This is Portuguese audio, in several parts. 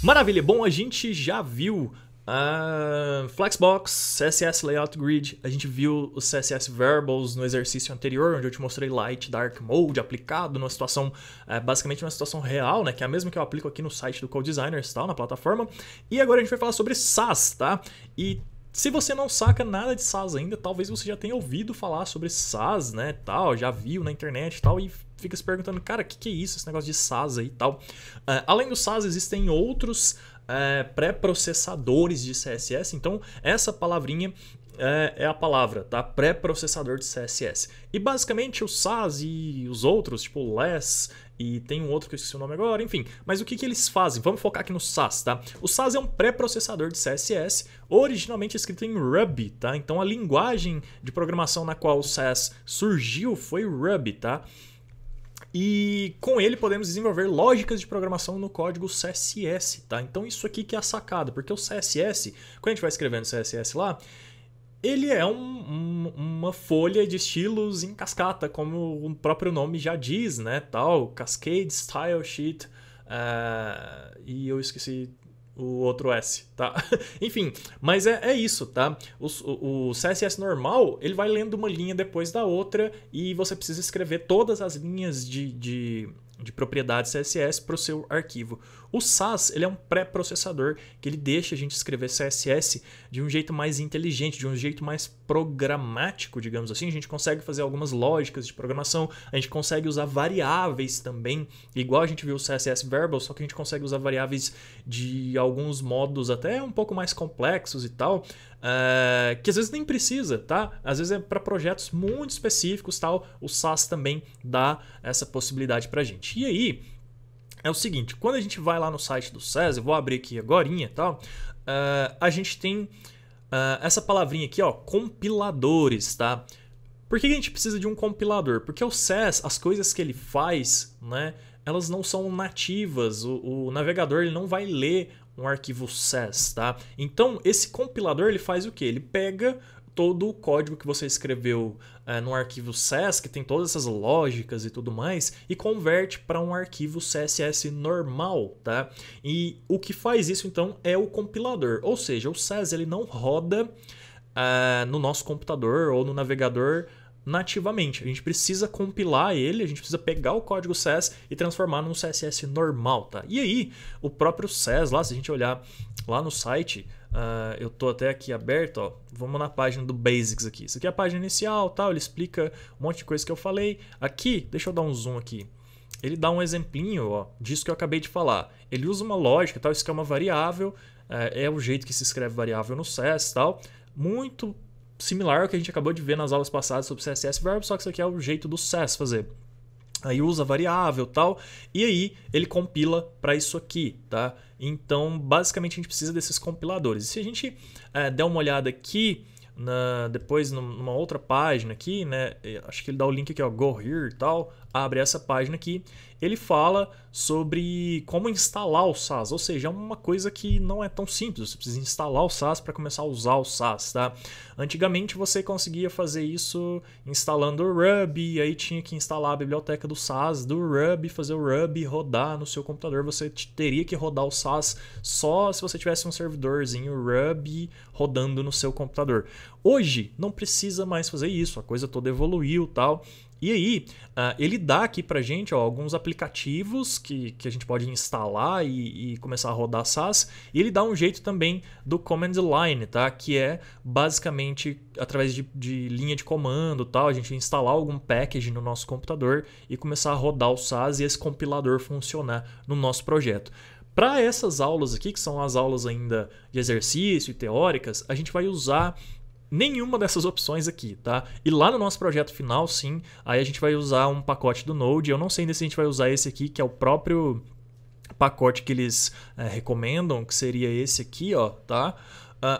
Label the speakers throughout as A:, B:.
A: Maravilha, bom, a gente já viu a Flexbox, CSS Layout Grid, a gente viu os CSS Variables no exercício anterior, onde eu te mostrei Light Dark Mode aplicado numa situação, basicamente uma situação real, né, que é a mesma que eu aplico aqui no site do CodeDesigners, tal, na plataforma. E agora a gente vai falar sobre SAS, tá? E se você não saca nada de SAS ainda, talvez você já tenha ouvido falar sobre SAS, né, tal, já viu na internet e tal, e fica se perguntando, cara, o que é isso, esse negócio de SAS aí e tal. Além do SAS, existem outros pré-processadores de CSS, então essa palavrinha é a palavra, tá? Pré-processador de CSS. E basicamente o SAS e os outros, tipo o Less, e tem um outro que eu esqueci o nome agora, enfim. Mas o que eles fazem? Vamos focar aqui no SAS, tá? O SAS é um pré-processador de CSS, originalmente escrito em Ruby, tá? Então a linguagem de programação na qual o SAS surgiu foi Ruby, tá? E com ele podemos desenvolver lógicas de programação no código CSS, tá? Então isso aqui que é a sacada, porque o CSS, quando a gente vai escrevendo CSS lá, ele é uma folha de estilos em cascata, como o próprio nome já diz, né? Tal, Cascade Style Sheet, e eu esqueci o outro S, tá? Enfim, mas é isso, tá? O CSS normal, ele vai lendo uma linha depois da outra e você precisa escrever todas as linhas de propriedades CSS para o seu arquivo. O SAS, ele é um pré-processador que ele deixa a gente escrever CSS de um jeito mais inteligente, de um jeito mais programático, digamos assim. A gente consegue fazer algumas lógicas de programação, a gente consegue usar variáveis também, igual a gente viu o CSS Variable, só que a gente consegue usar variáveis de alguns modos até um pouco mais complexos e tal, que às vezes nem precisa, tá? Às vezes é para projetos muito específicos, tal. O SAS também dá essa possibilidade pra gente. E aí, é o seguinte, quando a gente vai lá no site do SAS, eu vou abrir aqui agorinha, tal, a gente tem essa palavrinha aqui, ó, compiladores, tá? Por que a gente precisa de um compilador? Porque o SAS, as coisas que ele faz, né, elas não são nativas, o navegador ele não vai ler um arquivo SAS, tá? Então, esse compilador ele faz o quê? Ele pega todo o código que você escreveu no arquivo SAS, que tem todas essas lógicas e tudo mais, e converte para um arquivo CSS normal, tá? E o que faz isso, então, é o compilador. Ou seja, o SAS ele não roda no nosso computador ou no navegador nativamente. A gente precisa compilar ele, a gente precisa pegar o código SAS e transformar num CSS normal, tá? E aí, o próprio SAS, lá, se a gente olhar lá no site, eu tô até aqui aberto, ó, vamos na página do Basics aqui. Isso aqui é a página inicial, tal, ele explica um monte de coisa que eu falei. Aqui, deixa eu dar um zoom aqui. Ele dá um exemplinho, ó, disso que eu acabei de falar. Ele usa uma lógica, tal, isso aqui é uma variável, é o jeito que se escreve variável no SAS, tal, muito similar ao que a gente acabou de ver nas aulas passadas sobre CSS Verb, só que isso aqui é o jeito do SAS fazer. Aí usa variável e tal, e aí ele compila para isso aqui, tá? Então, basicamente, a gente precisa desses compiladores. E se a gente der uma olhada aqui, depois numa outra página aqui, né? Acho que ele dá o link aqui, ó, Go Here e tal, abre essa página aqui, ele fala sobre como instalar o SAS, ou seja, é uma coisa que não é tão simples, você precisa instalar o SAS para começar a usar o SAS, tá? Antigamente você conseguia fazer isso instalando o Ruby, aí tinha que instalar a biblioteca do SAS do Ruby, fazer o Ruby rodar no seu computador, você teria que rodar o SAS só se você tivesse um servidorzinho Ruby rodando no seu computador. Hoje não precisa mais fazer isso, a coisa toda evoluiu e tal. E aí, ele dá aqui pra gente, ó, alguns aplicativos que a gente pode instalar e começar a rodar SAS. E ele dá um jeito também do command line, tá? Que é basicamente através de linha de comando, tal, a gente instalar algum package no nosso computador e começar a rodar o SAS e esse compilador funcionar no nosso projeto. Para essas aulas aqui, que são as aulas ainda de exercício e teóricas, a gente vai usar nenhuma dessas opções aqui, tá? E lá no nosso projeto final, sim, aí a gente vai usar um pacote do Node. Eu não sei ainda se a gente vai usar esse aqui, que é o próprio pacote que eles recomendam, que seria esse aqui, ó, tá?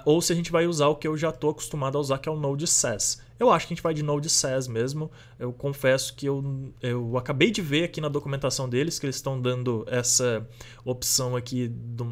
A: Ou se a gente vai usar o que eu já estou acostumado a usar, que é o Node.js. eu acho que a gente vai de Node.js mesmo. Eu confesso que eu acabei de ver aqui na documentação deles que eles estão dando essa opção aqui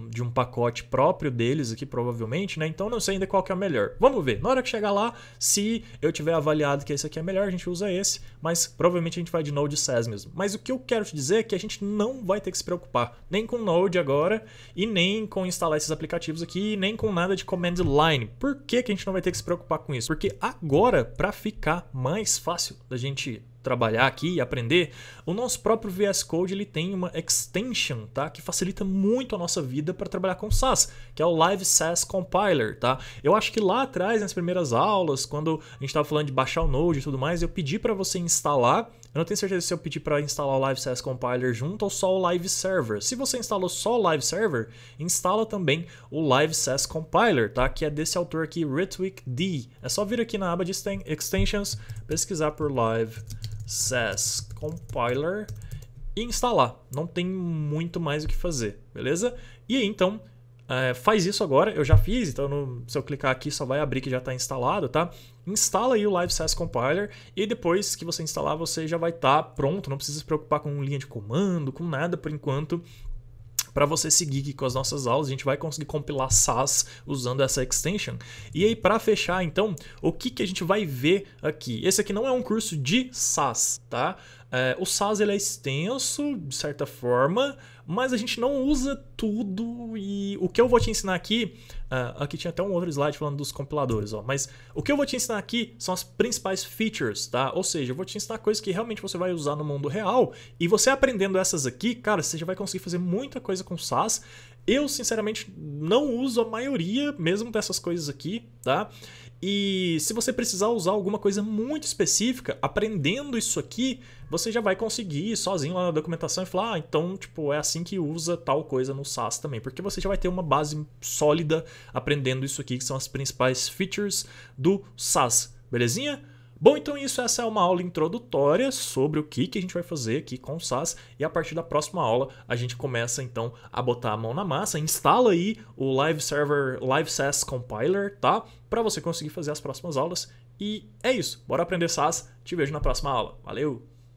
A: de um pacote próprio deles aqui, provavelmente, né? Então não sei ainda qual que é o melhor. Vamos ver. Na hora que chegar lá, se eu tiver avaliado que esse aqui é melhor, a gente usa esse, mas provavelmente a gente vai de Node.js mesmo. Mas o que eu quero te dizer é que a gente não vai ter que se preocupar nem com Node agora e nem com instalar esses aplicativos aqui, e nem com nada de command line. Por que que a gente não vai ter que se preocupar com isso? Porque agora, para ficar mais fácil da gente trabalhar aqui e aprender, o nosso próprio VS Code ele tem uma extension, tá, que facilita muito a nossa vida para trabalhar com SAS, que é o Live SAS Compiler, tá? Eu acho que lá atrás, nas primeiras aulas, quando a gente estava falando de baixar o Node e tudo mais, eu pedi para você instalar. Eu não tenho certeza se eu pedi para instalar o Live SAS Compiler junto ou só o Live Server. Se você instalou só o Live Server, instala também o Live SAS Compiler, tá? Que é desse autor aqui, Ritwik D. É só vir aqui na aba de Extensions, pesquisar por Live SAS Compiler e instalar. Não tem muito mais o que fazer, beleza? E aí, então, faz isso agora. Eu já fiz, então se eu clicar aqui só vai abrir que já está instalado, tá? Instala aí o Live SAS Compiler e depois que você instalar você já vai estar pronto. Não precisa se preocupar com linha de comando, com nada por enquanto. Para você seguir aqui com as nossas aulas, a gente vai conseguir compilar SAS usando essa extension. E aí, para fechar, então, o que a gente vai ver aqui? Esse aqui não é um curso de SAS, tá? O SAS ele é extenso, de certa forma, mas a gente não usa tudo. E o que eu vou te ensinar aqui... aqui tinha até um outro slide falando dos compiladores, ó. Mas o que eu vou te ensinar aqui são as principais features, tá? Ou seja, eu vou te ensinar coisas que realmente você vai usar no mundo real. E você aprendendo essas aqui, cara, você já vai conseguir fazer muita coisa com SAS. Eu, sinceramente, não uso a maioria mesmo dessas coisas aqui, tá? E se você precisar usar alguma coisa muito específica, aprendendo isso aqui, você já vai conseguir ir sozinho lá na documentação e falar, então, tipo, é assim que usa tal coisa no SAS também. Porque você já vai ter uma base sólida aprendendo isso aqui, que são as principais features do SAS, belezinha? Bom, então essa é uma aula introdutória sobre o que a gente vai fazer aqui com o SAS e a partir da próxima aula a gente começa então a botar a mão na massa, instala aí o Live SAS Compiler, tá? Para você conseguir fazer as próximas aulas e é isso, bora aprender SAS, te vejo na próxima aula, valeu!